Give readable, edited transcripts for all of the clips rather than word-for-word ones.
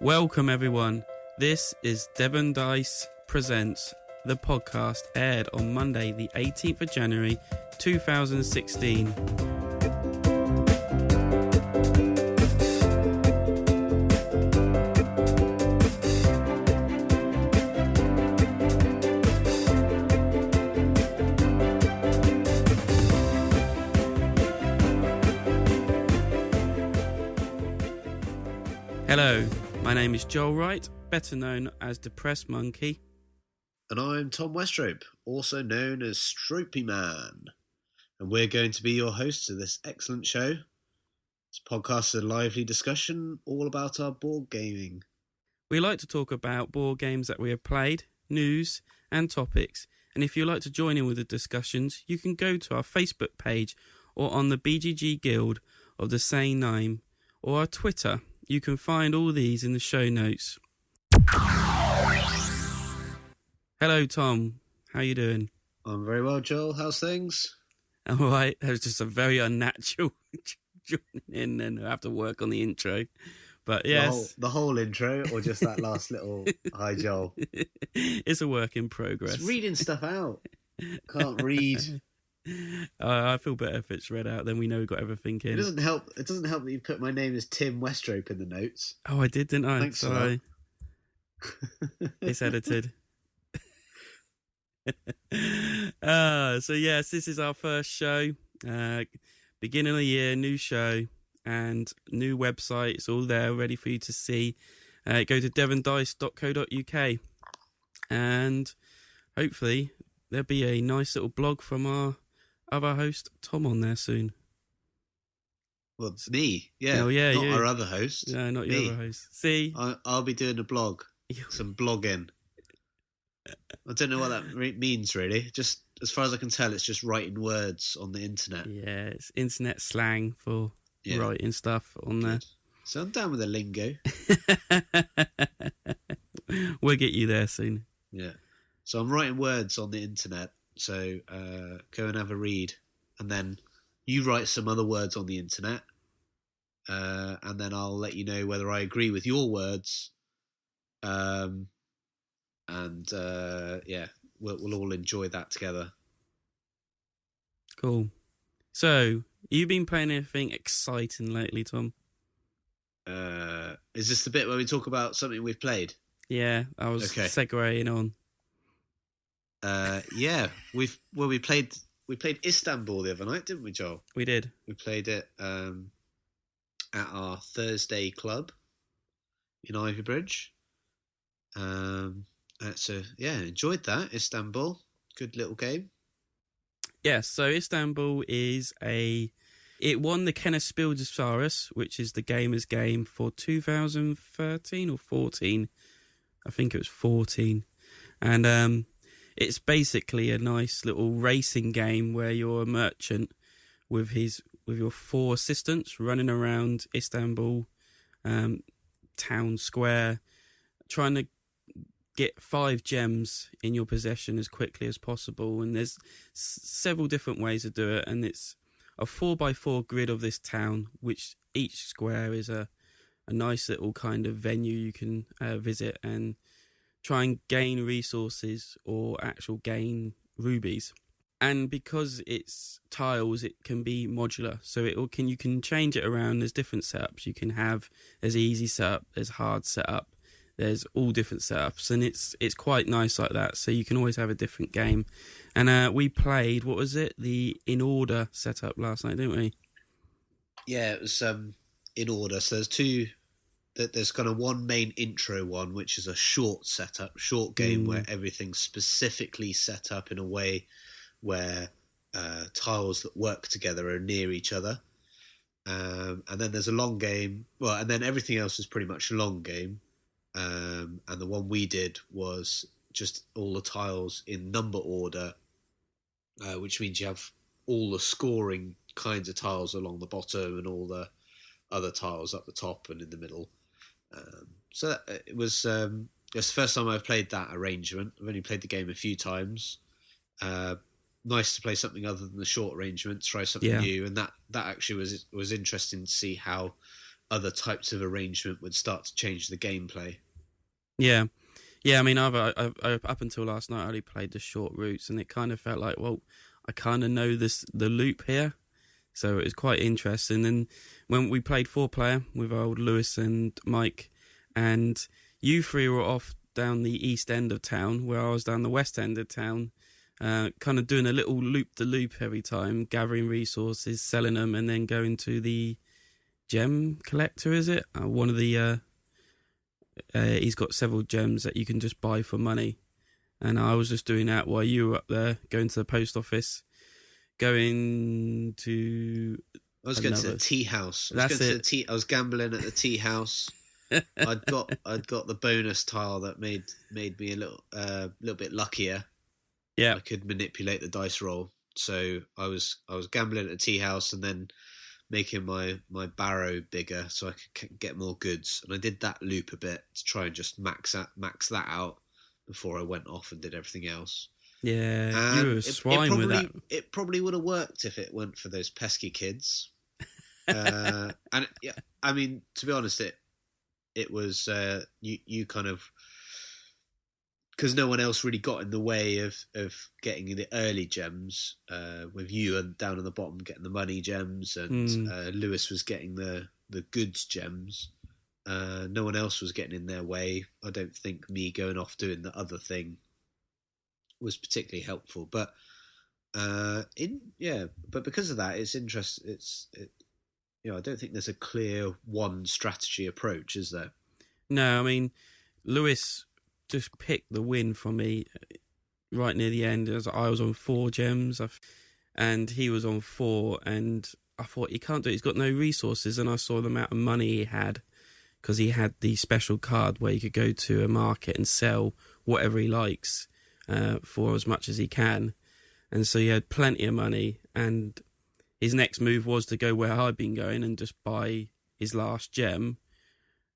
Welcome everyone. This is Devon Dice Presents, the podcast aired on Monday the 18th of January 2016. Hello, my name is Joel Wright, better known as Depressed Monkey. And I'm Tom Westrope, also known as Stropey Man. And we're going to be your hosts of this excellent show. This podcast is a lively discussion all about our board gaming. We like to talk about board games that we have played, news and topics. And if you'd like to join in with the discussions, you can go to our Facebook page or on the BGG Guild of the same name or our Twitter. You can find all these in the show notes. Hello, Tom. How you doing? I'm very well, Joel. How's things? All right. That was just a very unnatural joining in, and I have to work on the intro. But yes. The whole intro, or just that last little hi, Joel? It's a work in progress. It's reading stuff out. Can't read. I feel better if it's read out, then we know we've got everything in. It doesn't help that you put my name as Tim Westrope in the notes. Oh, I did, didn't I? Thanks. Sorry. It's edited. So yes, this is our first show. Beginning of the year, new show and new website. It's all there ready for you to see. Go to devondice&rdquo and hopefully there'll be a nice little blog from our other host Tom on there soon. Well, it's me. Yeah. Oh, yeah, not you. Our other host. No, not your me. other host. See? I'll be doing a blog. Some blogging. I don't know what that means, really. Just as far as I can tell, it's just writing words on the internet. Yeah, it's internet slang for writing stuff on there. So I'm down with the lingo. We'll get you there soon. Yeah. So I'm writing words on the internet. So go and have a read. And then you write some other words on the internet. And then I'll let you know whether I agree with your words. We'll all enjoy that together. Cool. So, you've been playing anything exciting lately, Tom? Is this the bit where we talk about something we've played? Yeah, I was segueing on. We played Istanbul the other night, didn't we, Joel? We did. We played it at our Thursday club in Ivybridge. Enjoyed that. Istanbul, good little game. Yes, so Istanbul it won the Kenneth Spieldesaurus, which is the Gamer's Game for 2013 or 14. I think it was 14. And it's basically a nice little racing game where you're a merchant with your 4 assistants running around Istanbul town square, trying to get 5 gems in your possession as quickly as possible. And there's several different ways to do it, and it's a 4x4 grid of this town, which each square is a nice little kind of venue you can visit and try and gain resources or actual gain rubies. And because it's tiles, it can be modular, so you can change it around. There's different setups you can have. There's easy setup, there's hard setup, there's all different setups, and it's quite nice like that. So you can always have a different game. And we played, what was it, the In Order setup last night, didn't we? Yeah, it was In Order. So there's kind of one main intro one, which is a short game where everything's specifically set up in a way where tiles that work together are near each other. And then there's a long game. Well, and then everything else is pretty much a long game. And the one we did was just all the tiles in number order, which means you have all the scoring kinds of tiles along the bottom and all the other tiles up the top and in the middle. It was the first time I've played that arrangement. I've only played the game a few times. Nice to play something other than the short arrangements, try something new, and that actually was interesting to see how other types of arrangement would start to change the gameplay. Yeah. Yeah, I mean, I've up until last night, I only played the short routes, and it kind of felt like, well, I kind of know the loop here, so it was quite interesting. And when we played 4-player with old Lewis and Mike, and you three were off down the east end of town, where I was down the west end of town, kind of doing a little loop-de-loop every time, gathering resources, selling them, and then going to the gem collector, is it? One of the... he's got several gems that you can just buy for money. And I was just doing that while you were up there, going to the post office, going to... I was going to the tea house. I was gambling at the tea house. I'd got the bonus tile that made me a little bit luckier. Yeah, I could manipulate the dice roll. So I was gambling at the tea house and then making my barrow bigger so I could get more goods. And I did that loop a bit to try and just max that out before I went off and did everything else. Yeah, and you were swine with that. It probably would have worked if it weren't for those pesky kids. And yeah, I mean, to be honest, it was you kind of, because no one else really got in the way of getting the early gems, with you and down on the bottom getting the money gems, and Lewis was getting the goods gems. No one else was getting in their way. I don't think me going off doing the other thing was particularly helpful, but but because of that, it's interesting. I don't think there's a clear one strategy approach, is there? No, I mean, Lewis just picked the win for me right near the end. As I was on 4 gems, and he was on 4, and I thought, he can't do it. He's got no resources, and I saw the amount of money he had, because he had the special card where you could go to a market and sell whatever he likes for as much as he can. And so he had plenty of money, and his next move was to go where I'd been going and just buy his last gem,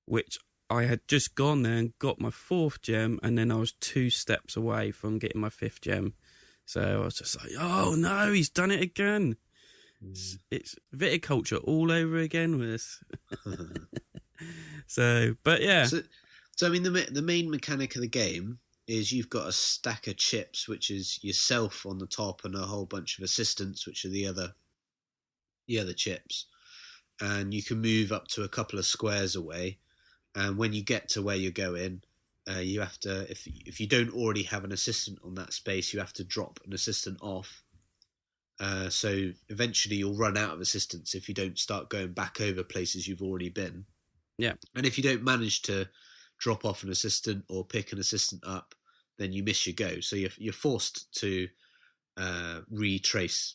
which I had just gone there and got my 4th gem, and then I was 2 steps away from getting my 5th gem. So I was just like, oh no, he's done it again. It's viticulture all over again with this. So, but yeah. So I mean, the main mechanic of the game is you've got a stack of chips, which is yourself on the top, and a whole bunch of assistants, which are the other chips. And you can move up to a couple of squares away. And when you get to where you're going, you have to, if you don't already have an assistant on that space, you have to drop an assistant off. So eventually you'll run out of assistants if you don't start going back over places you've already been. Yeah. And if you don't manage to drop off an assistant or pick an assistant up, then you miss your go. So you're forced to retrace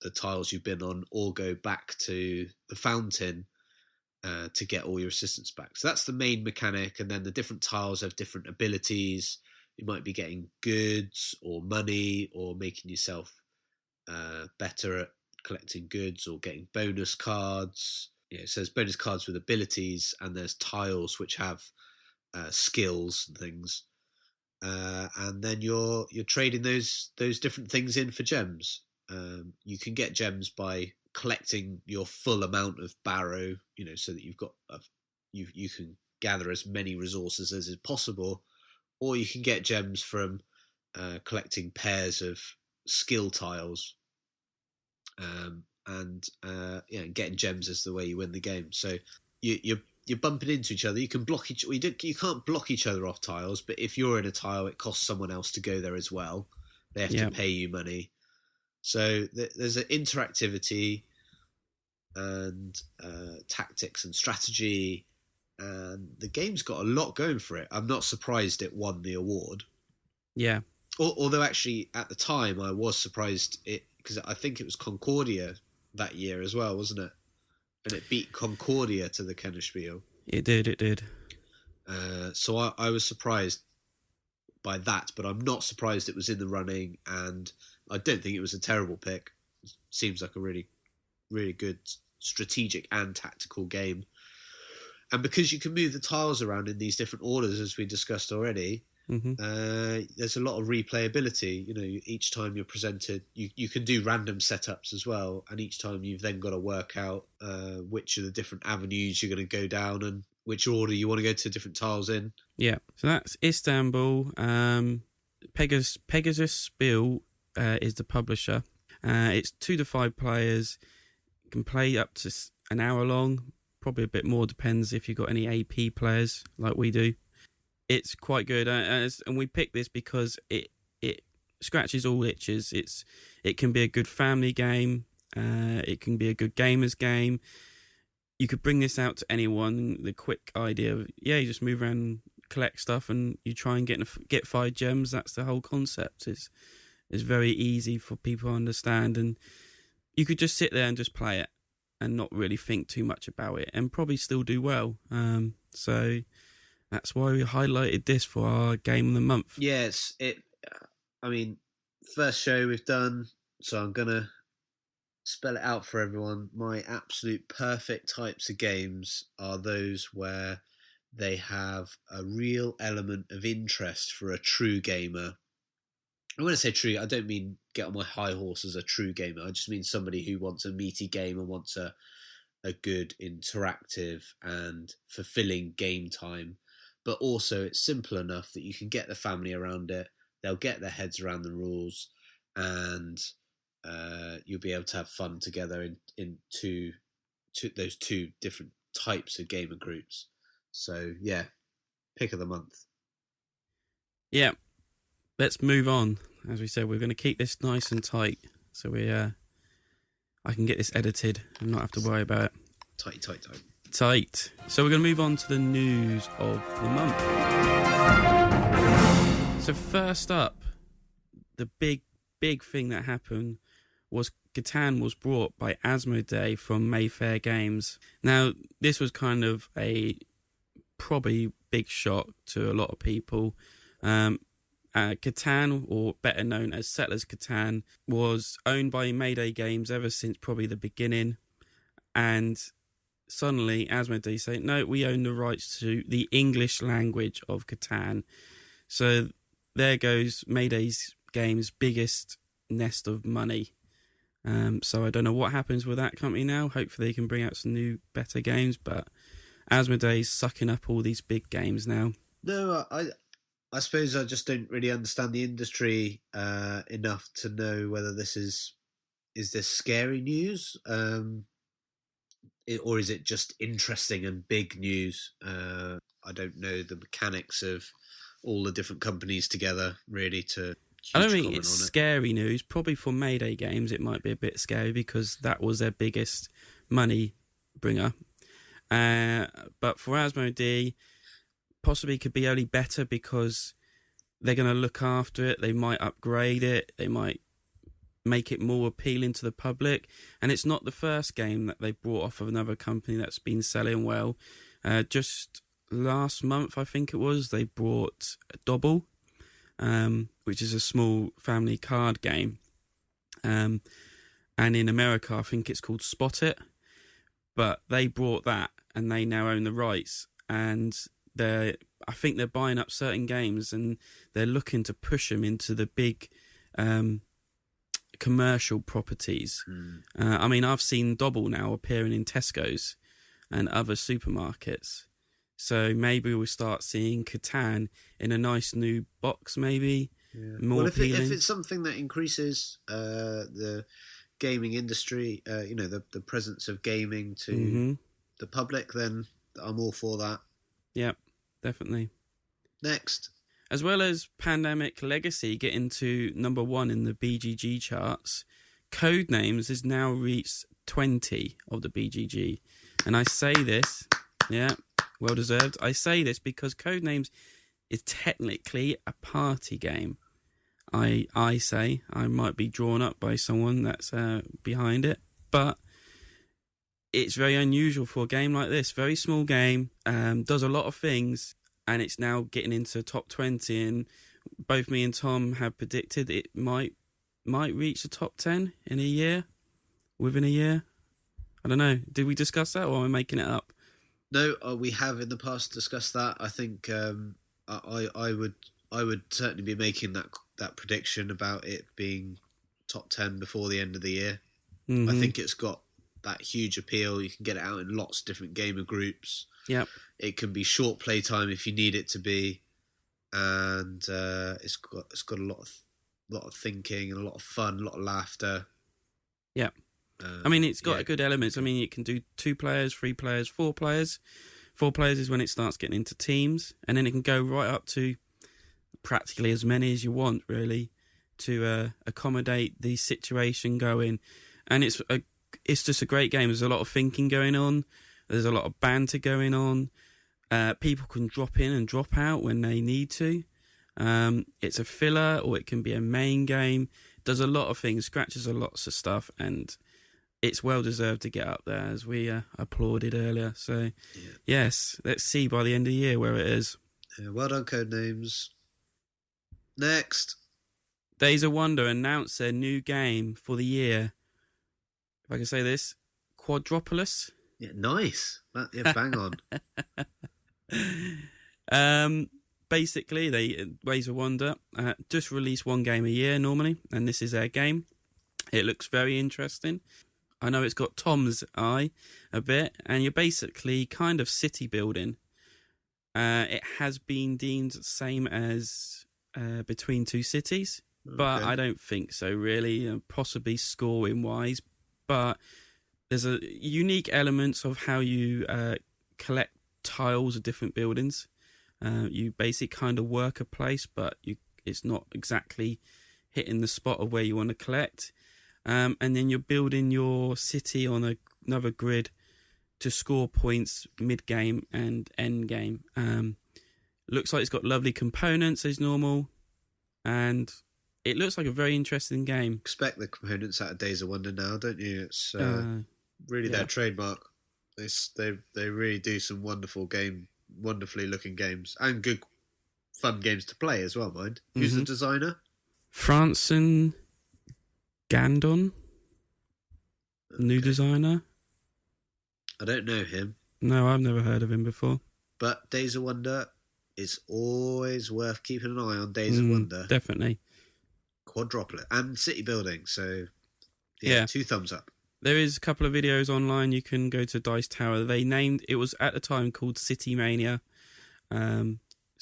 the tiles you've been on, or go back to the fountain to get all your assistants back. So that's the main mechanic, and then the different tiles have different abilities. You might be getting goods or money, or making yourself better at collecting goods, or getting bonus cards. So there's bonus cards with abilities, and there's tiles which have skills and things. And then you're trading those different things in for gems. You can get gems by collecting your full amount of barrow, so that you've got you can gather as many resources as is possible, or you can get gems from collecting pairs of skill tiles, and getting gems is the way you win the game. So you're bumping into each other. You can block you can't block each other off tiles, but if you're in a tile, it costs someone else to go there as well. They have to pay you money. So there's an interactivity and tactics and strategy, and the game's got a lot going for it. I'm not surprised it won the award. Yeah. Although actually at the time I was surprised because I think it was Concordia that year as well, wasn't it? And it beat Concordia to the Kennerspiel. It did. So I was surprised by that, but I'm not surprised it was in the running, and I don't think it was a terrible pick. It seems like a really, really good strategic and tactical game. And because you can move the tiles around in these different orders, as we discussed already, There's a lot of replayability. Each time you're presented, you can do random setups as well, and each time you've then got to work out which of the different avenues you're going to go down and which order you want to go to different tiles in. Yeah, so that's Istanbul. Pegasus Spiel is the publisher. It's 2 to 5 players. You can play up to an hour long, probably a bit more, depends if you've got any AP players like we do. It's quite good, and we picked this because it scratches all itches. It can be a good family game. It can be a good gamers game. You could bring this out to anyone. The quick idea of, you just move around and collect stuff, and you try and get 5 gems. That's the whole concept. It's very easy for people to understand, and you could just sit there and just play it and not really think too much about it, and probably still do well. So that's why we highlighted this for our game of the month. Yes, first show we've done, so I'm gonna spell it out for everyone. My absolute perfect types of games are those where they have a real element of interest for a true gamer. And when I say true, I don't mean get on my high horse as a true gamer. I just mean somebody who wants a meaty game and wants a good, interactive and fulfilling game time. But also it's simple enough that you can get the family around it. They'll get their heads around the rules, and you'll be able to have fun together in those 2 different types of gamer groups. So, yeah, pick of the month. Yeah, let's move on. As we said, we're going to keep this nice and tight, so I can get this edited and not have to worry about it. Tight. So we're going to move on to the news of the month. So first up, the big thing that happened was Catan was brought by Asmodee from Mayfair Games. Now, this was kind of a probably big shock to a lot of people. Catan, or better known as Settlers Catan, was owned by Mayday Games ever since probably the beginning, and suddenly Asmodee say, no, we own the rights to the English language of Catan. So there goes Mayday Games' biggest nest of money. So I don't know what happens with that company now. Hopefully they can bring out some new, better games, but Asmodee's sucking up all these big games now. No, I suppose I just don't really understand the industry enough to know whether this is this scary news, or is it just interesting and big news? I don't know the mechanics of all the different companies together, really, to... I don't think it's scary news. Probably for Mayday Games, it might be a bit scary because that was their biggest money bringer. But for Asmodee, possibly could be only better because they're going to look after it. They might upgrade it. They might make it more appealing to the public. And it's not the first game that they brought off of another company that's been selling well. Just last month, I think it was, they brought Dobble, which is a small family card game. And in America, I think it's called Spot It. But they brought that, and they now own the rights. And I think they're buying up certain games, and they're looking to push them into the big commercial properties. I've seen Dobble now appearing in Tesco's and other supermarkets. So maybe we'll start seeing Catan in a nice new box, maybe. Yeah. More appealing. If it's something that increases the gaming industry, the presence of gaming to the public, then I'm all for that. Yeah, definitely. Next. As well as Pandemic Legacy getting to number 1 in the BGG charts, Codenames has now reached 20 of the BGG. And I say this, well deserved. I say this because Codenames is technically a party game. I say I might be drawn up by someone that's behind it, but it's very unusual for a game like this. Very small game, does a lot of things, and it's now getting into top 20. And both me and Tom have predicted it might reach the top 10 in a year, within a year. I don't know. Did we discuss that, or am I making it up? No, we have in the past discussed that. I think I would I would certainly be making that prediction about it being top 10 before the end of the year. Mm-hmm. I think it's got that huge appeal. You can get it out in lots of different gamer groups. Yep. It can be short playtime if you need it to be, and it's got a lot of thinking and a lot of fun, a lot of laughter. Yeah. I mean, it's got good elements. I mean, it can do 2 players, 3 players, 4 players. 4 players is when it starts getting into teams, and then it can go right up to practically as many as you want, really, to accommodate the situation going. And it's just a great game. There's a lot of thinking going on. There's a lot of banter going on. People can drop in and drop out when they need to. It's a filler, or it can be a main game. Does a lot of things, scratches a lots of stuff, and it's well deserved to get up there, as we applauded earlier. So, yes, let's see by the end of the year where it is. Yeah, well done, Codenames. Next. Days of Wonder announced their new game for the year. If I can say this, Quadropolis. Yeah, nice. Bang on. Basically, Days of Wonder just release one game a year normally, and this is their game. It looks very interesting. I know it's got Tom's eye a bit, and you're basically kind of city building. It has been deemed the same as Between Two Cities, but I don't think so, really, possibly scoring wise. But there's a unique elements of how you collect tiles of different buildings. You basically kind of work a place, but it's not exactly hitting the spot of where you want to collect. And then you're building your city on another grid to score points mid-game and end-game. Looks like it's got lovely components as normal, and it looks like a very interesting game. Expect the components out of Days of Wonder now, don't you? It's really their trademark. They really do some wonderfully looking games, and good fun games to play as well, mind. Who's the designer? Francin Gandon, new designer. I don't know him. No, I've never heard of him before. But Days of Wonder is always worth keeping an eye on. Days of Wonder. Definitely. Quadropolis and city building. So, 2 thumbs up. There is a couple of videos online. You can go to Dice Tower. They named it was at the time called City Mania. So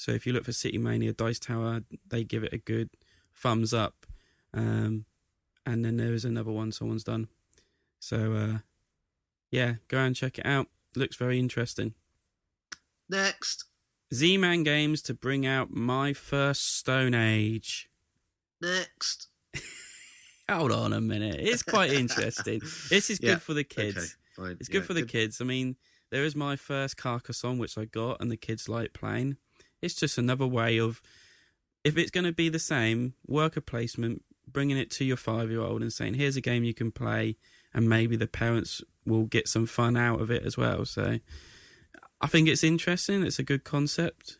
if you look for City Mania Dice Tower, they give it a good thumbs up. And then there is another one someone's done. So go and check it out. Looks very interesting. Next. Z-Man Games to bring out My First Stone Age. Next. Hold on a minute. It's quite interesting. This is good for the kids. Okay, fine. It's good for the kids. I mean, there is my first Carcassonne, which I got, and the kids like playing. It's just another way of, if it's going to be the same, worker placement, bringing it to your 5-year-old and saying, here's a game you can play, and maybe the parents will get some fun out of it as well. So I think it's interesting. It's a good concept,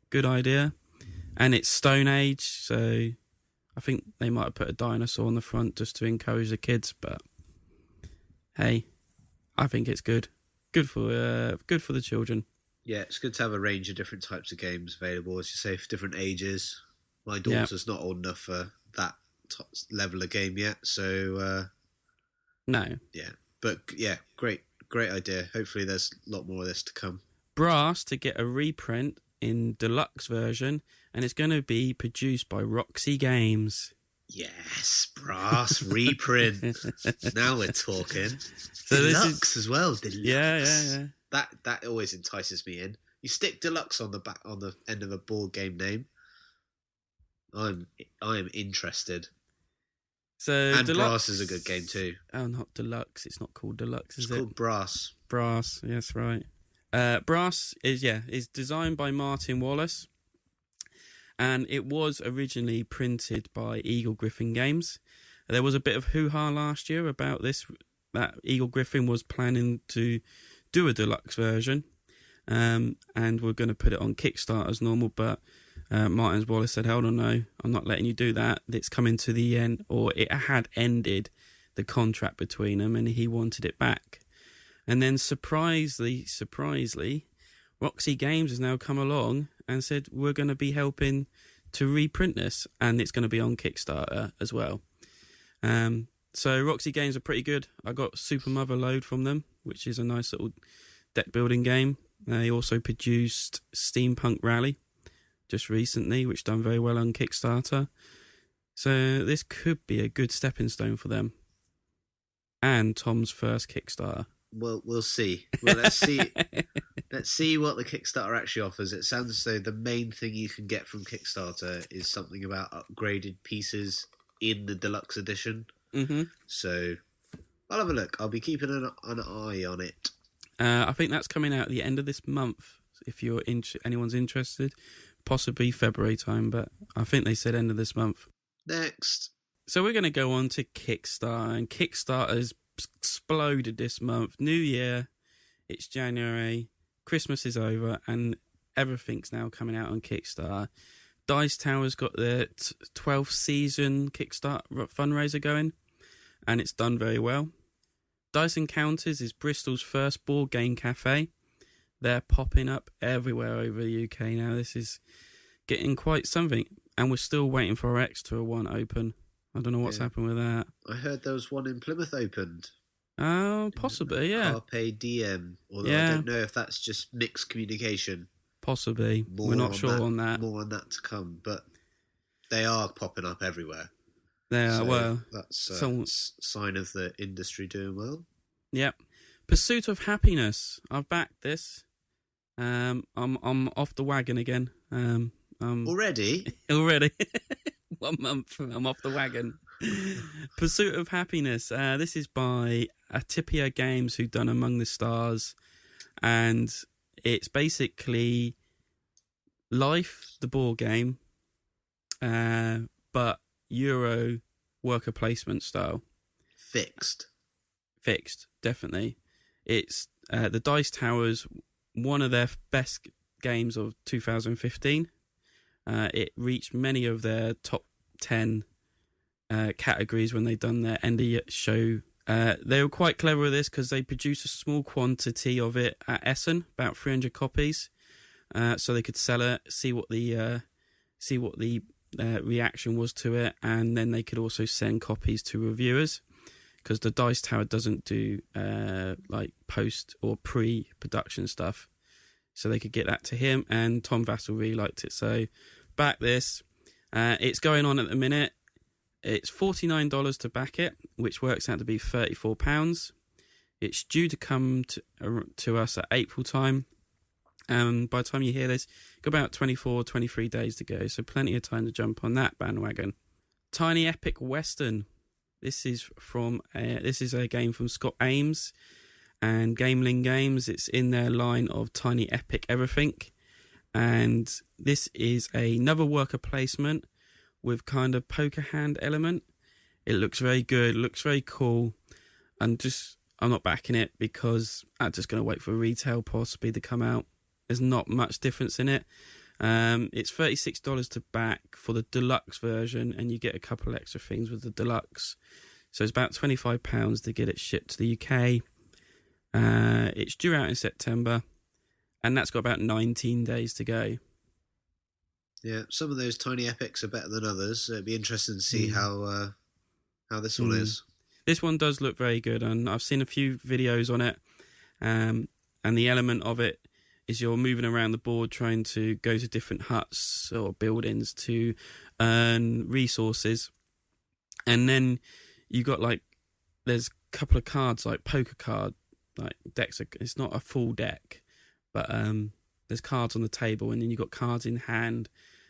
good idea. And it's Stone Age, so I think they might have put a dinosaur on the front just to encourage the kids, but hey, I think it's good. Good for the children. Yeah, it's good to have a range of different types of games available, as you say, for different ages. My daughter's not old enough for that level of game yet, so no. Yeah, but yeah, great idea. Hopefully, there's a lot more of this to come. Brass to get a reprint in deluxe version, and it's going to be produced by Roxy Games. Yes, Brass reprint. Now we're talking. So Deluxe as well. Deluxe. Yeah. That always entices me in. You stick Deluxe on the end of a board game name. I am interested. So and Deluxe, Brass is a good game too. Oh, not Deluxe. It's not called Deluxe, is it? It's called Brass. Brass. Yes, right. Brass is designed by Martin Wallace, and it was originally printed by Eagle Griffin Games. There was a bit of hoo-ha last year about this, that Eagle Griffin was planning to do a deluxe version, and we're going to put it on Kickstarter as normal, but Martin Wallace said, hold on, no, I'm not letting you do that. It's coming to the end, or it had ended the contract between them, and he wanted it back. And then surprisingly, Roxy Games has now come along and said, we're going to be helping to reprint this, and it's going to be on Kickstarter as well. So Roxy Games are pretty good. I got Super Mother Load from them, which is a nice little deck building game. They also produced Steampunk Rally just recently, which done very well on Kickstarter. So this could be a good stepping stone for them. And Tom's first Kickstarter. Well, we'll see. Well, let's see. Let's see what the Kickstarter actually offers. It sounds as though the main thing you can get from Kickstarter is something about upgraded pieces in the deluxe edition. Mm-hmm. So I'll have a look. I'll be keeping an eye on it. I think that's coming out at the end of this month. If you're anyone's interested, possibly February time, but I think they said end of this month. Next. So we're going to go on to Kickstarter, and Kickstarter has exploded this month. New Year, it's January, Christmas is over, and everything's now coming out on Kickstarter. Dice Tower's got their 12th season Kickstarter fundraiser going, and it's done very well. Dice Encounters is Bristol's first board game cafe. They're popping up everywhere over the UK now. This is getting quite something, and we're still waiting for our Extra one open. I don't know what's happened with that. I heard there was one in Plymouth opened. Oh, possibly, yeah. Carpe Diem. Although I don't know if that's just mixed communication. Possibly. We're not sure on that. More on that to come. But they are popping up everywhere. They are, well. That's a sign of the industry doing well. Yep. Pursuit of Happiness. I've backed this. I'm off the wagon again. Already? Already. 1 month, I'm off the wagon. Pursuit of Happiness. This is by Atipia Games, who've done Among the Stars, and it's basically Life, the board game, but Euro worker placement style. Fixed, definitely. It's the Dice Towers, one of their best games of 2015. It reached many of their top 10 categories when they done their end of year show. They were quite clever with this because they produced a small quantity of it at Essen, about 300 copies, so they could sell it, see what the reaction was to it, and then they could also send copies to reviewers, because the Dice Tower doesn't do like post or pre-production stuff, so they could get that to him, and Tom Vassell really liked it, so back this. It's going on at the minute. It's $49 to back it, which works out to be £34. It's due to come to us at April time. By the time you hear this, got about 23 days to go, so plenty of time to jump on that bandwagon. Tiny Epic Western. This is a game from Scott Ames and Gameling Games. It's in their line of Tiny Epic Everything. And this is another worker placement with kind of poker hand element. It looks very good, looks very cool. I'm not backing it because I'm just going to wait for retail possibly to come out. There's not much difference in it. It's $36 to back for the deluxe version, and you get a couple extra things with the deluxe. So it's about £25 to get it shipped to the UK. It's due out in September, and that's got about 19 days to go. Yeah, some of those Tiny Epics are better than others. So it'd be interesting to see how this one is. This one does look very good, and I've seen a few videos on it. And the element of it is you're moving around the board trying to go to different huts or buildings to earn resources. And then you got there's a couple of cards, like poker card, like decks. It's not a full deck, but there's cards on the table, and then you've got cards in hand,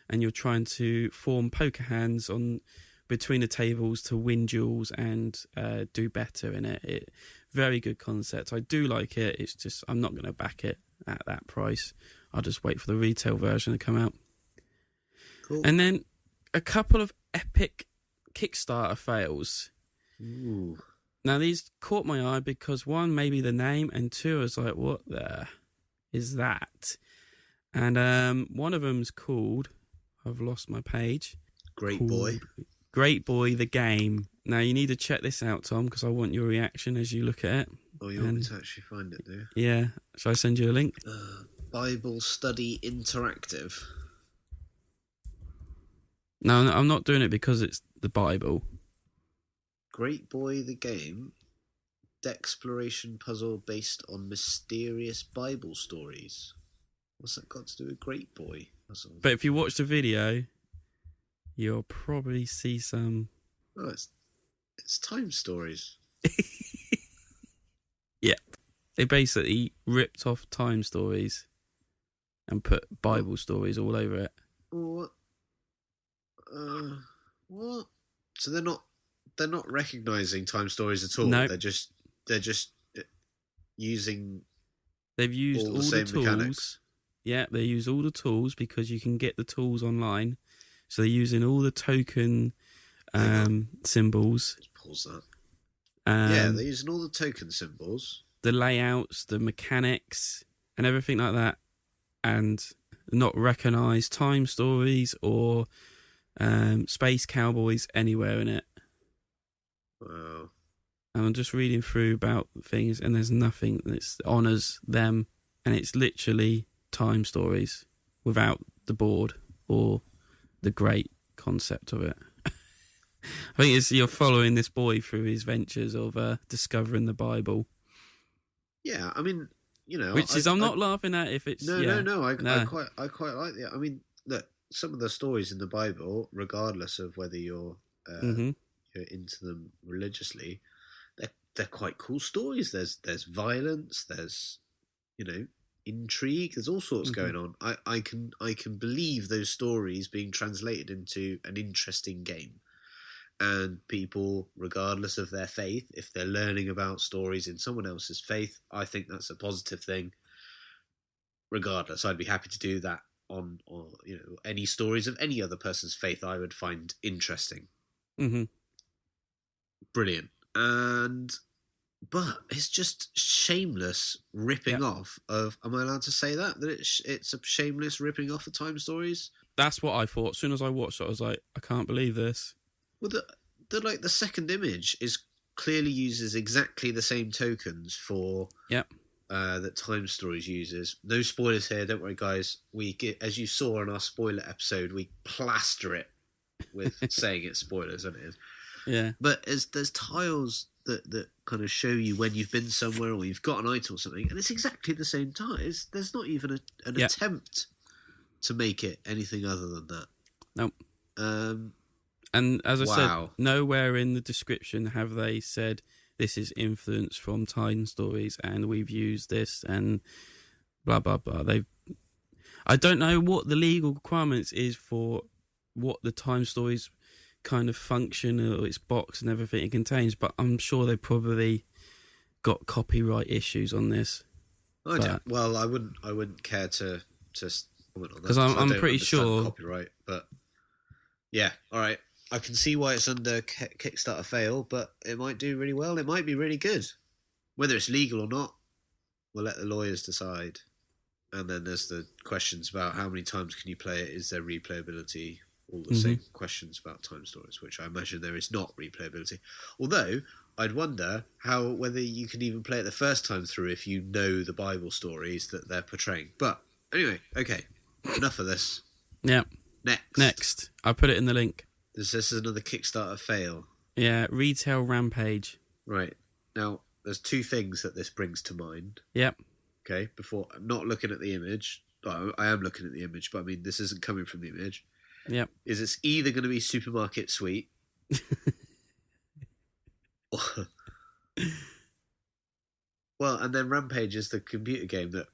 and you're trying to form poker hands on between the tables to win duels and do better in it. Very good concept. I do like it. It's just I'm not going to back it at that price. I'll just wait for the retail version to come out. Cool. And then a couple of epic Kickstarter fails. Ooh. Now these caught my eye because one, maybe the name, and two, I was like, what the is that? And one of them's called, I've lost my page. Great Boy the Game. Now you need to check this out, Tom, because I want your reaction as you look at it. Oh, you want me to actually find it, do you? Yeah. Shall I send you a link? Bible Study Interactive. No, I'm not doing it because it's the Bible. Great Boy the game, Dexploration puzzle based on mysterious Bible stories. What's that got to do with Great Boy puzzle? But if you watch the video, you'll probably see some... Oh, it's time stories. Yeah. They basically ripped off time stories and put Bible stories all over it. What? What? So they're not recognizing time stories at all. No. They're just using. They've used all the same tools. mechanics. Yeah, they use all the tools because you can get the tools online. So they're using all the token symbols. Let's pause that. Yeah, they're using all the token symbols, the layouts, the mechanics, and everything like that, and not recognise time stories or Space Cowboys anywhere in it. Wow. And I'm just reading through about things, and there's nothing that honours them, and it's literally time stories without the board or the great concept of it. I think you're following this boy through his ventures of discovering the Bible. Yeah, I mean, I'm not laughing at if it's... No. I quite like that. I mean, look, some of the stories in the Bible, regardless of whether you're into them religiously, they're quite cool stories. There's violence, there's intrigue, there's all sorts going on. I can believe those stories being translated into an interesting game. And people, regardless of their faith, if they're learning about stories in someone else's faith, I think that's a positive thing. Regardless, I'd be happy to do that on any stories of any other person's faith I would find interesting. Mm-hmm. Brilliant. But it's just shameless ripping off of... Am I allowed to say that? That it's a shameless ripping off of time stories? That's what I thought. As soon as I watched it, I was like, I can't believe this. Well, the second image clearly uses exactly the same tokens for that Time Stories uses. No spoilers here, don't worry, guys. As you saw in our spoiler episode, we plaster it with saying it's spoilers, and it is. Yeah. But there's tiles that kind of show you when you've been somewhere or you've got an item or something, and it's exactly the same tile. There's not even an attempt to make it anything other than that. Nope. And as I said, nowhere in the description have they said this is influenced from Time Stories and we've used this and blah, blah, blah. I don't know what the legal requirements is for what the Time Stories kind of function or its box and everything it contains, but I'm sure they probably got copyright issues on this. I wouldn't care to comment on that because I'm pretty sure copyright, but yeah, all right. I can see why it's under Kickstarter fail, but it might do really well. It might be really good. Whether it's legal or not, we'll let the lawyers decide. And then there's the questions about how many times can you play it? Is there replayability? All the same questions about Time Stories, which I imagine there is not replayability. Although, I'd wonder whether you can even play it the first time through if you know the Bible stories that they're portraying. But anyway, okay, enough of this. Yeah. Next. I put it in the link. This is another Kickstarter fail. Yeah, Retail Rampage. Right. Now, there's two things that this brings to mind. Yep. Okay, before... I'm not looking at the image. Well, I am looking at the image, but I mean, this isn't coming from the image. Yep. It's either going to be Supermarket Suite... Well, and then Rampage is the computer game that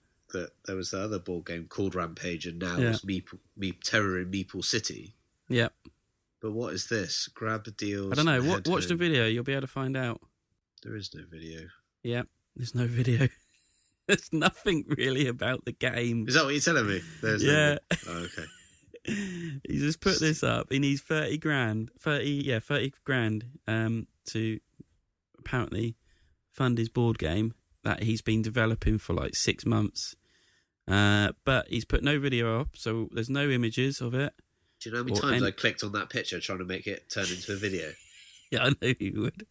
there was the other board game called Rampage, and now it's Terror in Meeple City. Yep. But what is this? Grab the deals. I don't know. Watch the video. You'll be able to find out. There is no video. Yep. There's no video. There's nothing really about the game. Is that what you're telling me? There's no video. Oh, okay. He just put this up. He needs 30 grand to apparently fund his board game that he's been developing for like 6 months. But he's put no video up, so there's no images of it. Do you know how many times I clicked on that picture trying to make it turn into a video? Yeah, I know you would.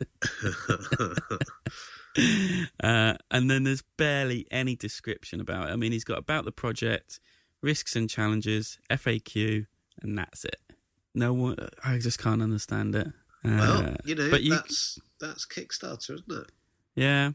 And then there's barely any description about it. I mean, he's got about the project, risks and challenges, FAQ, and that's it. No one. I just can't understand it. Well, but that's Kickstarter, isn't it? Yeah.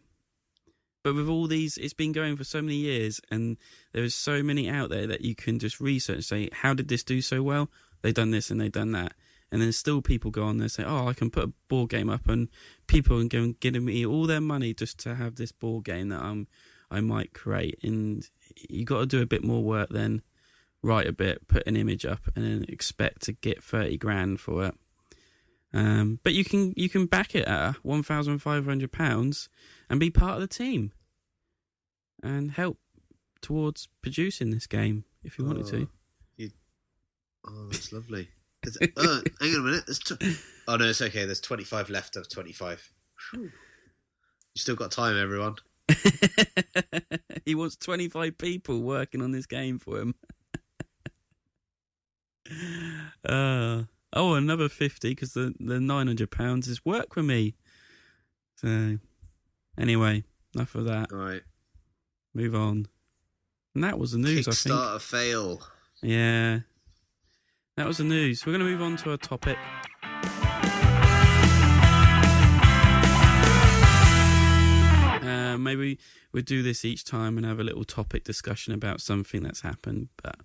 But with all these, it's been going for so many years, and there's so many out there that you can just research, say, how did this do so well? They've done this and they've done that. And then still people go on there and say, oh, I can put a board game up, and people are going giving me all their money just to have this board game that I might create. And you got to do a bit more work than write a bit, put an image up, and then expect to get 30 grand for it. But you can back it at £1,500 and be part of the team and help towards producing this game if you wanted to. That's lovely. Hang on a minute. Oh no, it's okay. There's 25 left of 25. Whew. You still got time, everyone. He wants 25 people working on this game for him. Another 50 because the £900 is work for me. So, anyway, enough of that. All right, move on. And that was the news. Kickstarter I think. fail. Yeah, that was the news. We're going to move on to a topic. Maybe we'll do this each time and have a little topic discussion about something that's happened. But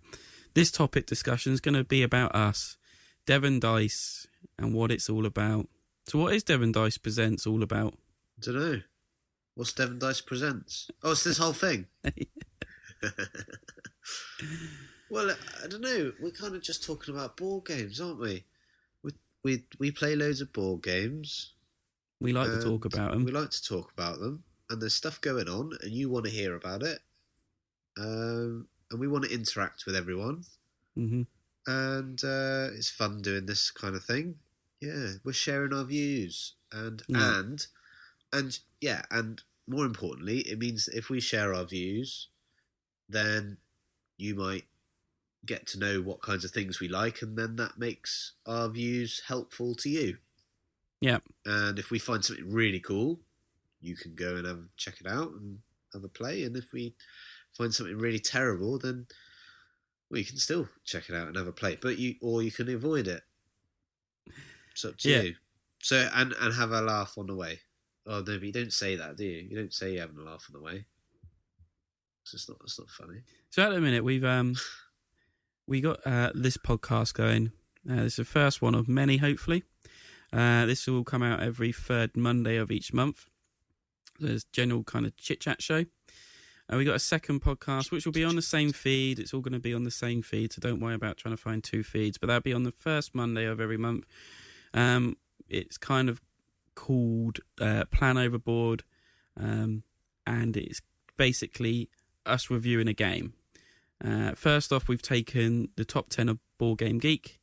this topic discussion is going to be about us, Devon Dice, and what it's all about. So what is Devon Dice Presents all about? I don't know. What's Devon Dice Presents? Oh, it's this whole thing. Well, I don't know. We're kind of just talking about board games, aren't we? We play loads of board games. We like to talk about them. We like to talk about them. And there's stuff going on, and you want to hear about it. And we want to interact with everyone. Mm-hmm. And it's fun doing this kind of thing. Yeah, we're sharing our views. And more importantly, it means that if we share our views, then you might get to know what kinds of things we like, and then that makes our views helpful to you. Yeah. And if we find something really cool, you can go and check it out and have a play. And if we find something really terrible, then you can still check it out and have a play. But you can avoid it. It's up to you. So and have a laugh on the way. Oh no, but you don't say that, do you? You don't say you're having a laugh on the way. It's not funny. So at the minute we got this podcast going. This is the first one of many, hopefully. This will come out every third Monday of each month. There's general kind of chit-chat show. We got a second podcast, which will be on the same feed. It's all going to be on the same feed, so don't worry about trying to find two feeds. But that'll be on the first Monday of every month. It's kind of called Plan Overboard, and it's basically us reviewing a game. First off, we've taken the top 10 of Board Game Geek,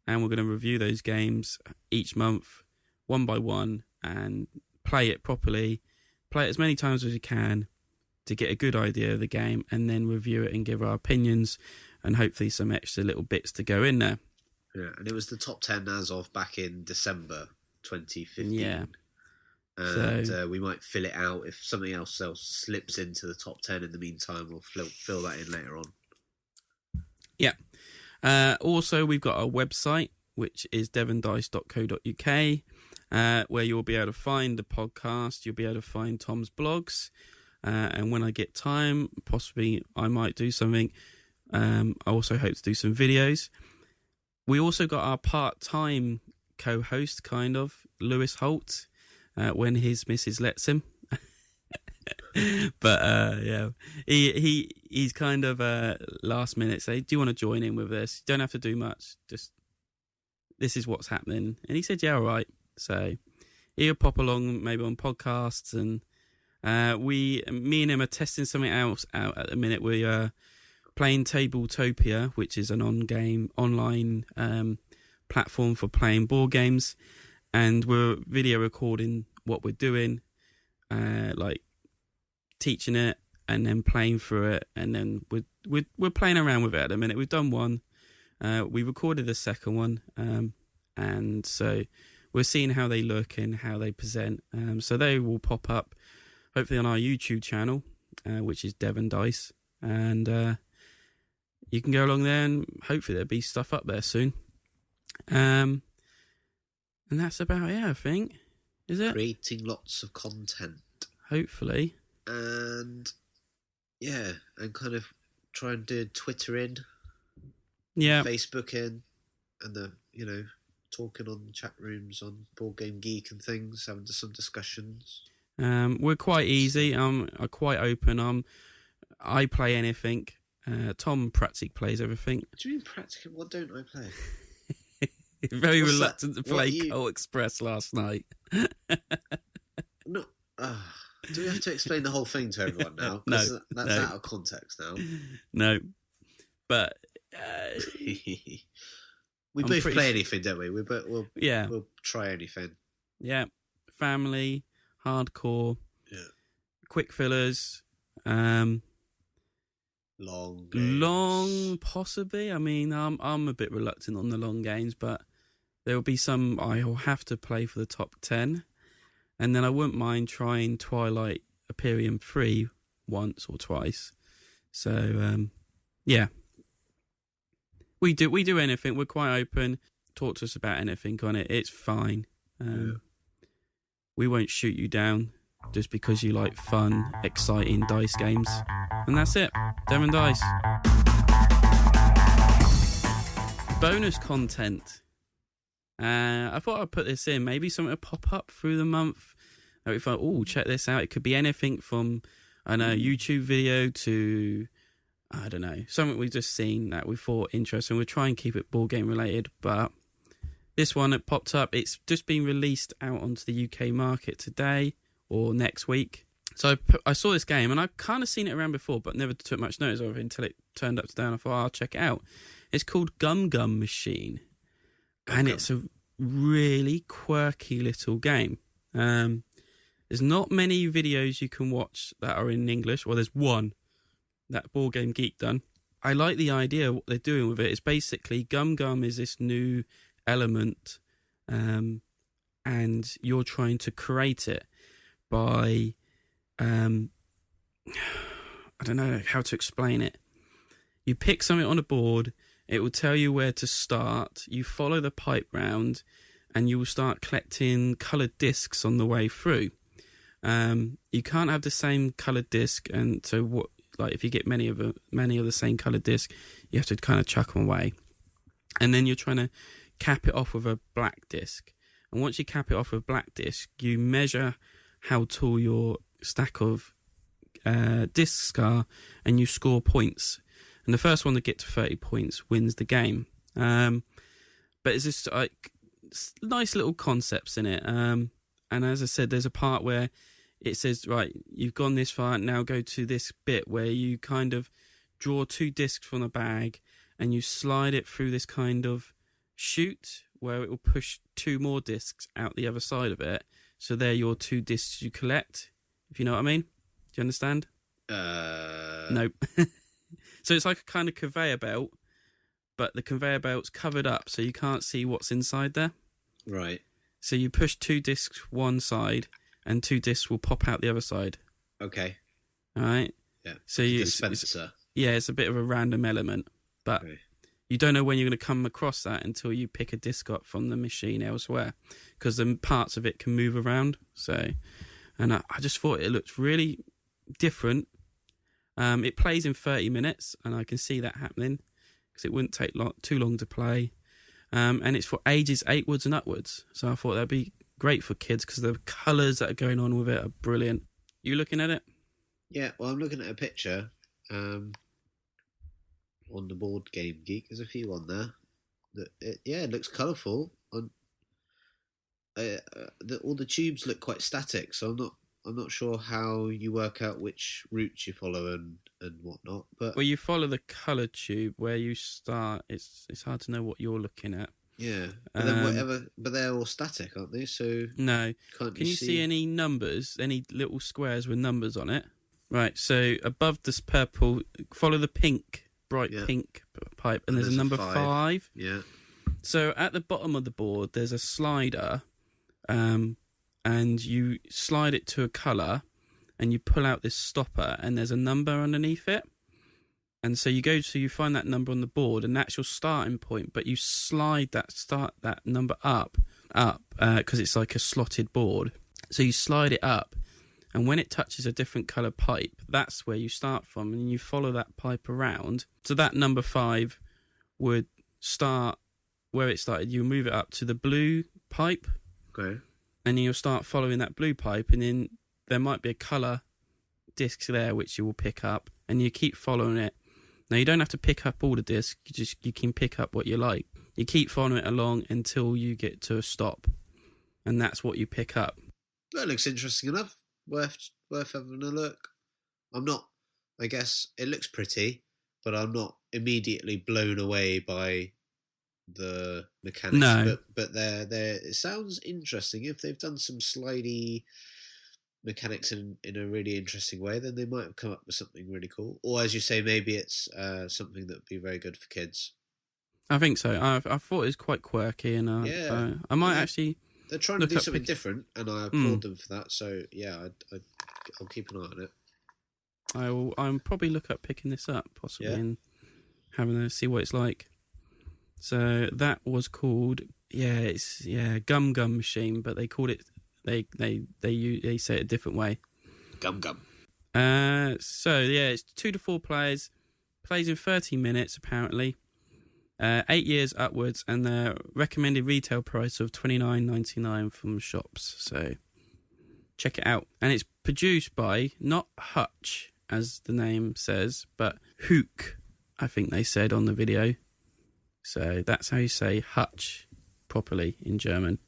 and we're going to review those games each month, one by one, and play it properly. Play it as many times as you can to get a good idea of the game, and then review it and give our opinions, and hopefully some extra little bits to go in there. Yeah, and it was the top 10 as of back in December 2015. Yeah. And we might fill it out if something else slips into the top 10 in the meantime. We'll fill that in later on. Yeah. Also, we've got our website, which is devondice.co.uk, where you'll be able to find the podcast. You'll be able to find Tom's blogs. And when I get time, possibly I might do something. I also hope to do some videos. We also got our part-time co-host, kind of, Lewis Holt, when his missus lets him. But yeah, he's kind of last minute say, do you want to join in with this? You don't have to do much, just this is what's happening. And he said, yeah, all right. So he'll pop along maybe on podcasts, and me and him are testing something else out at the minute. We are playing Tabletopia, which is an online platform for playing board games, and we're video recording what we're doing, like teaching it and then playing through it, and then we're playing around with it at the minute. We've done one, we recorded the second one, and so we're seeing how they look and how they present. So they will pop up hopefully on our YouTube channel, which is Devon Dice, and you can go along there and hopefully there'll be stuff up there soon. And that's about it, I think. Is it? Creating lots of content. Hopefully. And yeah, and kind of try and do Twitter in. Yeah. Facebook in. And talking on chat rooms on Board Game Geek and things, having some discussions. We're quite easy. I'm quite open. I play anything. Tom practically plays everything. What do you mean practically? What don't I play? Very reluctant to play Coal Express last night. No. Do we have to explain the whole thing to everyone now? No, that's out of context now. No, but we both play anything, don't we? We'll try anything. Yeah, family, hardcore, quick fillers, long, possibly. I mean, I'm a bit reluctant on the long games, but there will be some I'll have to play for the top 10, and then I wouldn't mind trying Twilight Imperium 3 once or twice. So, yeah. We do anything. We're quite open. Talk to us about anything on it. It's fine. We won't shoot you down just because you like fun, exciting dice games. And that's it. Devon Dice. Bonus content. I thought I'd put this in. Maybe something to pop up through the month. That we thought, check this out. It could be anything from, I know, YouTube video to, I don't know, something we've just seen that we thought interesting. We'll try and keep it board game related, but this one that popped up, it's just been released out onto the UK market today or next week. So I saw this game and I've kind of seen it around before, but never took much notice of it until it turned up today. And I thought, I'll check it out. It's called Gum Gum Machine, and it's a really quirky little game. There's not many videos you can watch that are in English. Well, there's one that Board Game Geek done. I like the idea of what they're doing with it. It's basically Gum Gum is this new element, and you're trying to create it by, I don't know how to explain it. You pick something on a board, it will tell you where to start, you follow the pipe round, and you will start collecting coloured discs on the way through. You can't have the same coloured disc, and so what? Like if you get many of the same coloured disc, you have to kind of chuck them away, and then you're trying to cap it off with a black disc. And once you cap it off with a black disc, you measure how tall your stack of discs are, and you score points. And the first one to get to 30 points wins the game. But it's just like nice little concepts in it. And as I said, there's a part where it says, right, you've gone this far, now go to this bit where you kind of draw 2 discs from the bag and you slide it through this kind of chute where it will push 2 more discs out the other side of it. So they're your 2 discs you collect, if you know what I mean. Do you understand? Nope. So it's like a kind of conveyor belt, but the conveyor belt's covered up so you can't see what's inside there. Right. So you push 2 discs one side, and 2 discs will pop out the other side. Okay. All right. Yeah. So dispenser. It's a bit of a random element, but you don't know when you're going to come across that until you pick a disc up from the machine elsewhere, because the parts of it can move around. So, and I just thought it looked really different. It plays in 30 minutes, and I can see that happening because it wouldn't take too long to play. And it's for ages 8 and upwards. So I thought that'd be great for kids because the colours that are going on with it are brilliant. You looking at it? Yeah, well, I'm looking at a picture on the Board Game Geek. There's a few on there. It looks colourful. All the tubes look quite static, so I'm not sure how you work out which routes you follow and whatnot. But well, you follow the colour tube where you start. It's hard to know what you're looking at. Yeah, but then but they're all static, aren't they? So no. Can you see any numbers? Any little squares with numbers on it? Right. So above this purple, follow the bright pink pipe, and there's a number 5. Yeah. So at the bottom of the board, there's a slider, and you slide it to a colour, and you pull out this stopper, and there's a number underneath it. And so you find that number on the board, and that's your starting point. But you slide that number up, because it's like a slotted board. So you slide it up, and when it touches a different colour pipe, that's where you start from, and you follow that pipe around. So that number 5 would start where it started. You move it up to the blue pipe, Okay. and you'll start following that blue pipe, and then there might be a colour disc there which you will pick up, and you keep following it. Now, you don't have to pick up all the discs, you can pick up what you like. You keep following it along until you get to a stop, and that's what you pick up. That looks interesting enough. Worth having a look. I guess it looks pretty, but I'm not immediately blown away by the mechanics. No. But it sounds interesting. If they've done some slidey mechanics in a really interesting way, then they might have come up with something really cool. Or, as you say, maybe it's something that would be very good for kids. I think so. I thought it was quite quirky, and I might actually. They're trying to do something different, and I applaud them for that. So yeah, I'll keep an eye on it. I'll probably look up picking this up, possibly, and having a see what it's like. So that was called Gum Gum Machine, but they called it. They say it a different way. Gum Gum. So yeah, it's 2 to 4 players. Plays in 30 minutes apparently. 8 years upwards, and the recommended retail price of $29.99 from shops. So check it out. And it's produced by not Hutch, as the name says, but Hook, I think they said on the video. So that's how you say Hutch properly in German.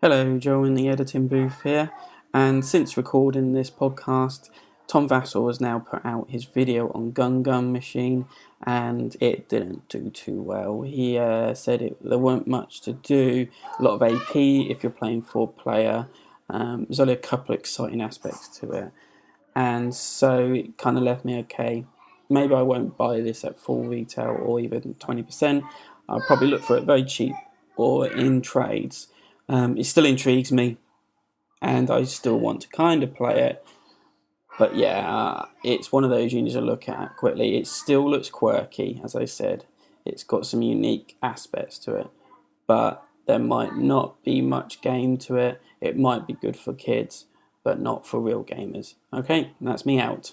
Hello, Joe in the editing booth here. And since recording this podcast, Tom Vassell has now put out his video on Gun Gun Machine, and it didn't do too well. He said there weren't much to do, a lot of AP if you're playing 4-player. There's only a couple of exciting aspects to it, and so it kind of left me okay. Maybe I won't buy this at full retail or even 20%. I'll probably look for it very cheap or in trades. It still intrigues me, and I still want to kind of play it. But yeah, it's one of those you need to look at quickly. It still looks quirky, as I said. It's got some unique aspects to it. But there might not be much game to it. It might be good for kids, but not for real gamers. Okay, that's me out.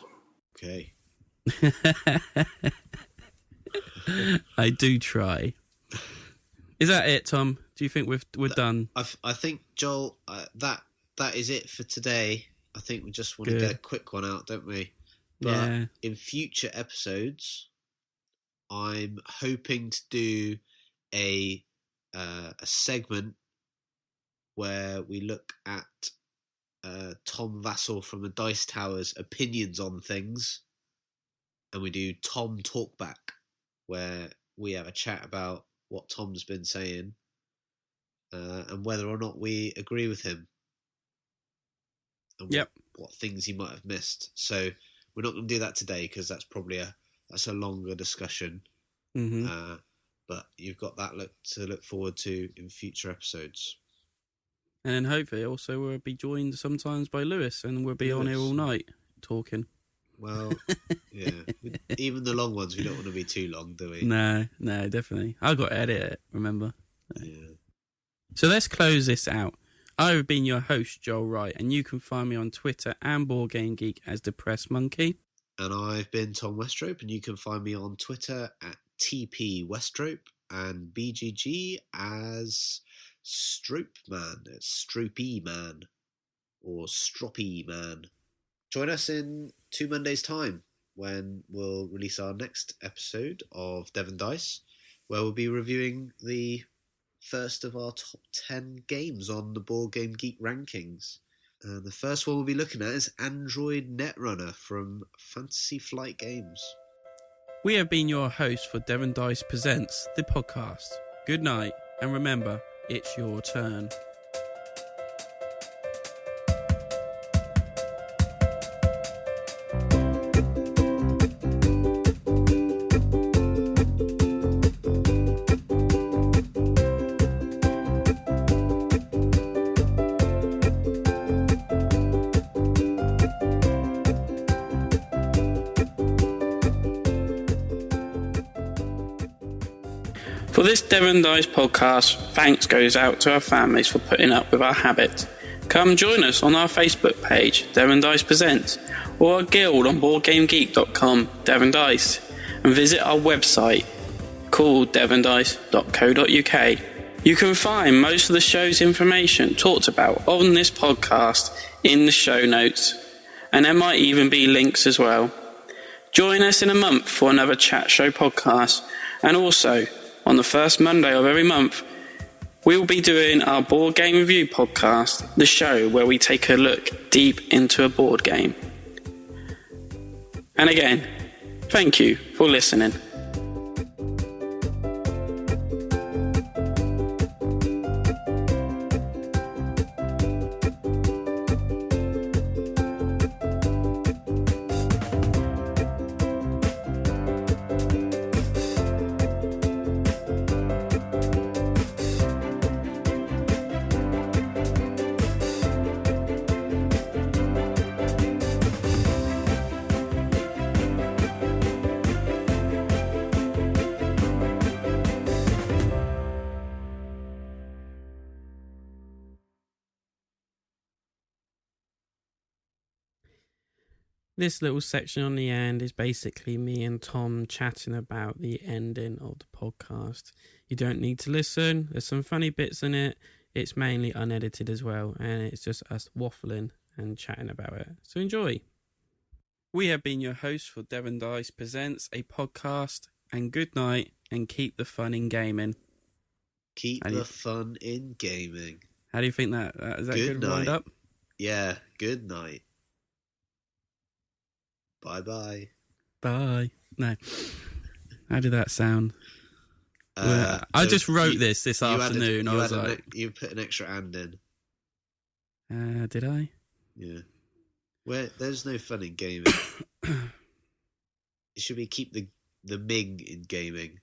Okay. I do try. Is that it, Tom? Do you think we're done? I think, Joel, that is it for today. I think we just want to get a quick one out, don't we? But in future episodes, I'm hoping to do a segment where we look at Tom Vassell from the Dice Tower's opinions on things, and we do Tom Talkback, where we have a chat about what Tom's been saying and whether or not we agree with him. And what things he might have missed. So we're not going to do that today because that's probably a longer discussion. Mm-hmm. But you've got that to look forward to in future episodes. And then hopefully also we'll be joined sometimes by Lewis, and we'll be on here all night talking. Well, yeah. Even the long ones, we don't want to be too long, do we? No, definitely. I've got to edit it, remember? Yeah. So let's close this out. I've been your host, Joel Wright, and you can find me on Twitter and Board Game Geek as Depressed Monkey. And I've been Tom Westrope, and you can find me on Twitter at TP Westrope and BGG as Stroop Man. It's Stroopy Man or Stroppy Man. Join us in 2 Mondays' time when we'll release our next episode of Devon Dice, where we'll be reviewing the first of our top 10 games on the Board Game Geek rankings. And the first one we'll be looking at is Android Netrunner from Fantasy Flight Games. We have been your hosts for Devon Dice Presents, the podcast. Good night, and remember, it's your turn. For this Devon Dice podcast, thanks goes out to our families for putting up with our habit. Come join us on our Facebook page, Devon Dice Presents, or our guild on BoardGameGeek.com, Devon Dice, and visit our website called devondice.co.uk. You can find most of the show's information talked about on this podcast in the show notes, and there might even be links as well. Join us in a month for another chat show podcast, and also on the first Monday of every month, we'll be doing our board game review podcast, the show where we take a look deep into a board game. And again, thank you for listening. This little section on the end is basically me and Tom chatting about the ending of the podcast. You don't need to listen. There's some funny bits in it. It's mainly unedited as well, and it's just us waffling and chatting about it. So enjoy. We have been your hosts for Devon Dice Presents, a podcast, and good night, and keep the fun in gaming. Keep the fun in gaming. How do you think that? Is that good wind up? Yeah, good night. Bye-bye. Bye. No. How did that sound? I just wrote this afternoon. You put an extra and in. Did I? Yeah. Where there's no fun in gaming. Should we keep the Ming in gaming?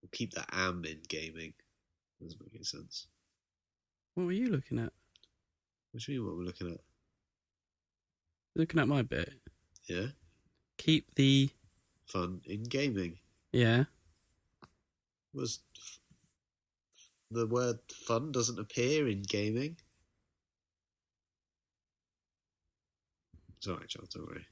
We'll keep the am in gaming. Doesn't make any sense. What were you looking at? What do you mean what we're looking at? Looking at my bit. Yeah. Keep the fun in gaming. Yeah. Was the word fun doesn't appear in gaming? It's alright, Charles, don't worry.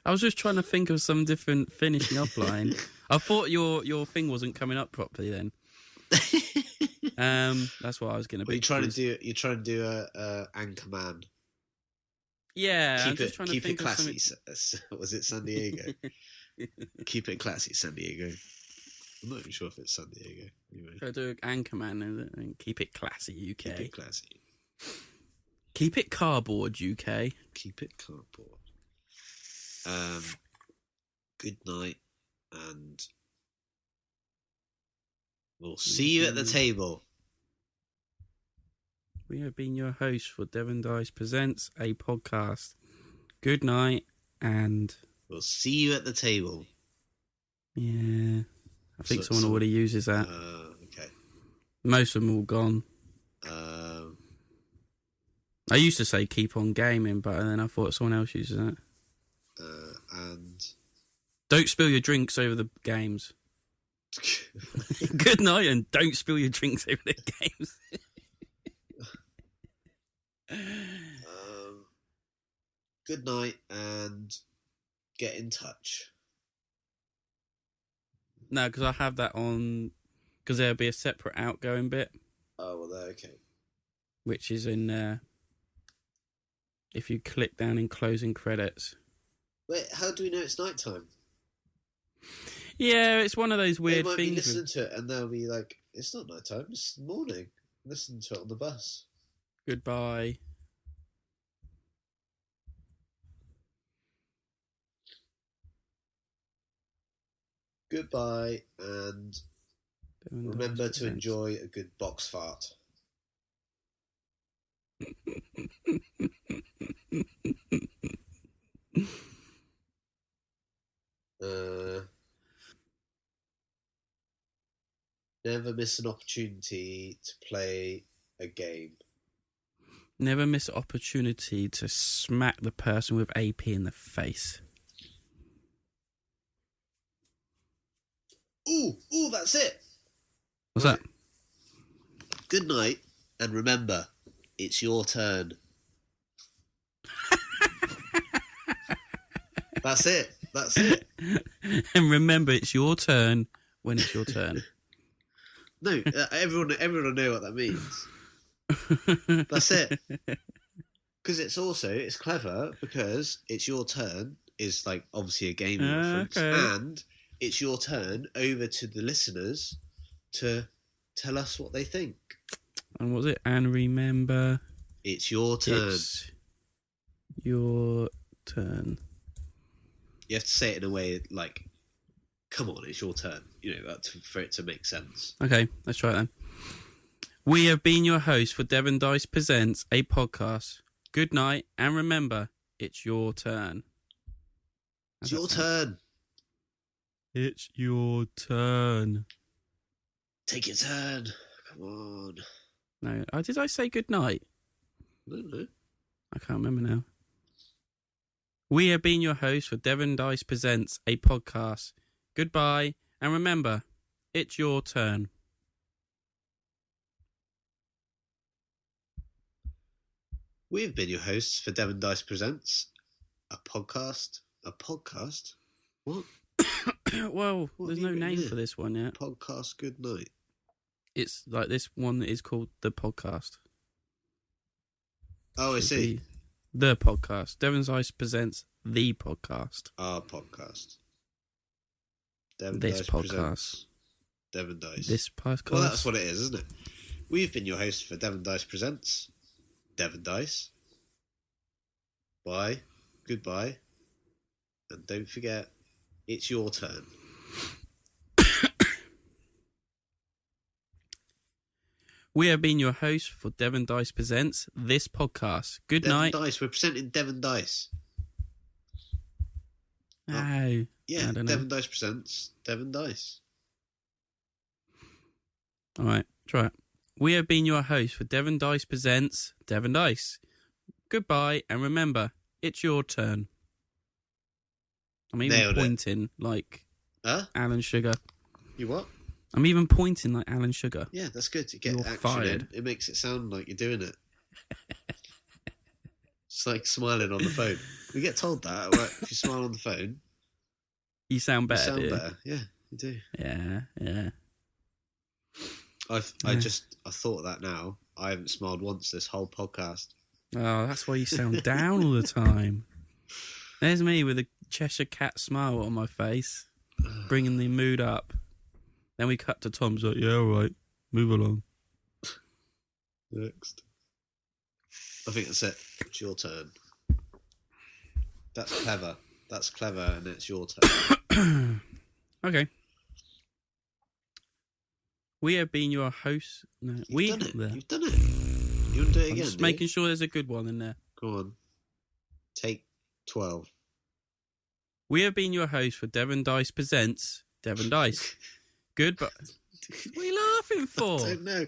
I was just trying to think of some different finishing up line. I thought your thing wasn't coming up properly then. That's what I was going to be. You're trying to do a Anchorman. Yeah, keep it classy. Was it San Diego? Keep it classy, San Diego. I'm not even sure if it's San Diego. Anyway. Try to do Anchorman and keep it classy, UK. Keep it classy. Keep it cardboard, UK. Keep it cardboard. Good night, and we'll see you at the table. We have been your hosts for Devon Dice Presents, a podcast. Good night, and we'll see you at the table. Yeah, I think someone already uses that. Okay. Most of them all gone. I used to say keep on gaming, but then I thought someone else uses that. And don't spill your drinks over the games. Good night, and don't spill your drinks over the games. Good night, and get in touch. No, because I have that on, because there'll be a separate outgoing bit. Oh, well, there, okay. Which is in, if you click down in closing credits. Wait, how do we know it's nighttime? Yeah, it's one of those weird things. They might be listening to it and they'll be like, it's not nighttime, it's morning. Listen to it on the bus. Goodbye. Goodbye, and remember to enjoy a good box fart. Never miss an opportunity to play a game. Never miss an opportunity to smack the person with AP in the face. Ooh, that's it. What's that? Good night, and remember, it's your turn. That's it. And remember, it's your turn when it's your turn. No, everyone will know what that means. That's it. Because it's clever because it's your turn is like obviously a gaming reference, and it's your turn over to the listeners to tell us what they think. And what's it? And remember, it's your turn. It's your turn. You have to say it in a way like, come on, it's your turn. For it to make sense. Okay, let's try it then. We have been your hosts for Devon Dice Presents, a podcast. Good night, and remember, it's your turn. It's your turn. It's your turn. Take your turn. Come on. No, did I say good night? I don't know. I can't remember now. We have been your hosts for Devon Dice Presents, a podcast. Goodbye, and remember, it's your turn. We've been your hosts for Devon Dice Presents, a podcast. A podcast? What? Well, there's no name for this one yet. Podcast Good Night. It's like this one is called The Podcast. Oh, I see. The Podcast. Devon Dice Presents The Podcast. Our podcast. Devon This Dice podcast. Presents Devon Dice. This podcast. Well, that's what it is, isn't it? We've been your hosts for Devon Dice Presents Devon Dice. Bye. Goodbye. And don't forget, it's your turn. We have been your hosts for Devon Dice Presents this podcast. Good night. Devon Dice. We're presenting Devon Dice. Oh, yeah. I don't know. Devon Dice Presents Devon Dice. All right, try it. We have been your hosts for Devon Dice Presents Devon Dice. Goodbye, and remember, it's your turn. I'm even pointing like Alan Sugar. You what? I'm even pointing like Alan Sugar. Yeah, that's good to get You're action fired. in. It makes it sound like you're doing it. It's like smiling on the phone. We get told that, right? If you smile on the phone, you sound better. You sound better. Yeah, you do. Yeah. I thought of that now. I haven't smiled once this whole podcast. Oh, that's why you sound down all the time. There's me with a Cheshire Cat smile on my face, bringing the mood up. Then we cut to Tom's like, yeah, all right, move along. Next. I think that's it. It's your turn. That's clever, and it's your turn. Okay. We have been your hosts. No, You've done it. You want to do it again? Just making sure there's a good one in there. Go on. Take 12. We have been your hosts for Devon Dice Presents Devon Dice. Goodbye. What are you laughing for? I don't know.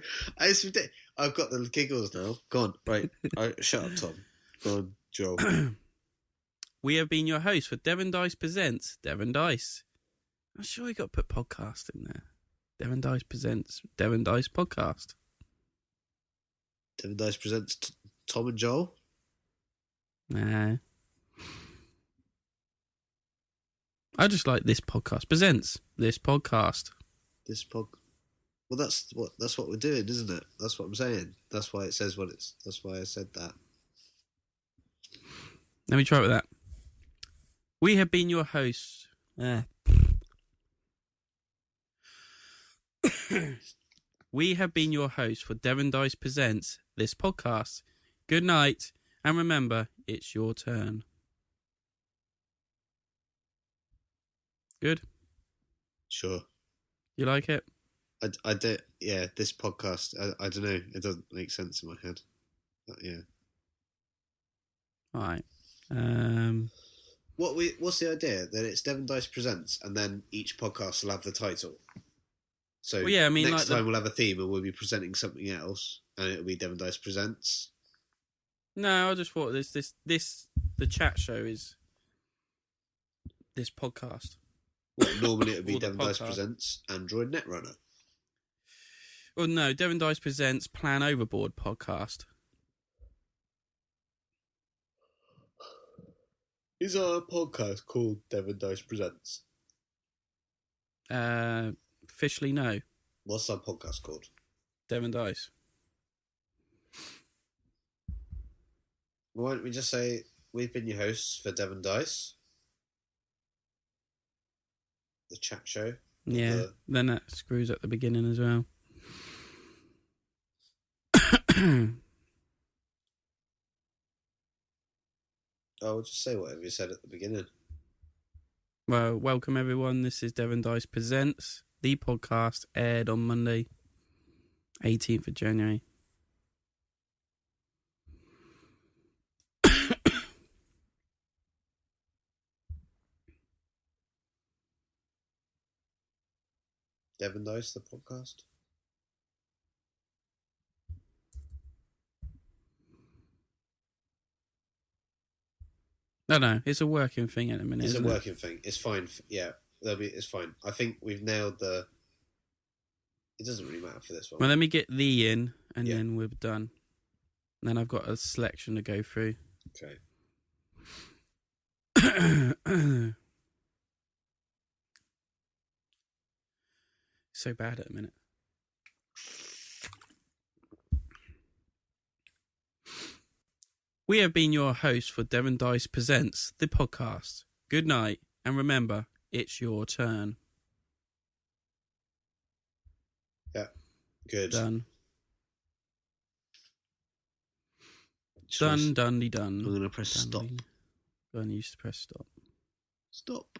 I've got the giggles now. Go on. Right. Shut up, Tom. Go on, Joel. We have been your hosts for Devon Dice Presents Devon Dice. I'm sure you got to put podcast in there. Devon Dice Presents Devon Dice Podcast. Devon Dice Presents Tom and Joel? Nah. I just like this podcast presents this podcast. Well, that's what we're doing, isn't it? That's what I'm saying. That's why it says that's why I said that. Let me try it with that. We have been your hosts. We have been your hosts for Devon Dice Presents this podcast. Good night, and remember, it's your turn. Good? Sure. You like it? I do. Yeah, this podcast. I don't know. It doesn't make sense in my head. But yeah. All right. What's the idea? That it's Devon Dice Presents, and then each podcast will have the title. So well, yeah, I mean, next time we'll have a theme, and we'll be presenting something else, and it'll be Devon Dice Presents. No, I just thought the chat show is this podcast. Well, normally it would be Or the Devon Dice podcast. Presents Android Netrunner. Well, no, Devon Dice Presents Plan Overboard podcast. Is our podcast called Devon Dice Presents? Officially, no. What's our podcast called? Devon Dice. Why don't we just say we've been your hosts for Devon Dice, the chat show. Yeah, then that screws at the beginning as well. I'll just say whatever you said at the beginning. Well, welcome everyone. This is Devon Dice Presents. The podcast aired on Monday, 18th of January. Devon Dice, the podcast. No, it's a working thing at the minute. It's a isn't working thing. It's fine. Yeah, it's fine. I think we've nailed the. It doesn't really matter for this one. Well, let me get the in, and then we're done. And then I've got a selection to go through. Okay. So bad at the minute. We have been your hosts for Devon Dice Presents, the podcast. Good night, and remember, it's your turn. Yeah. Good. Done. Choice. Done. I'm going to press stop. Go and use to press stop. Stop.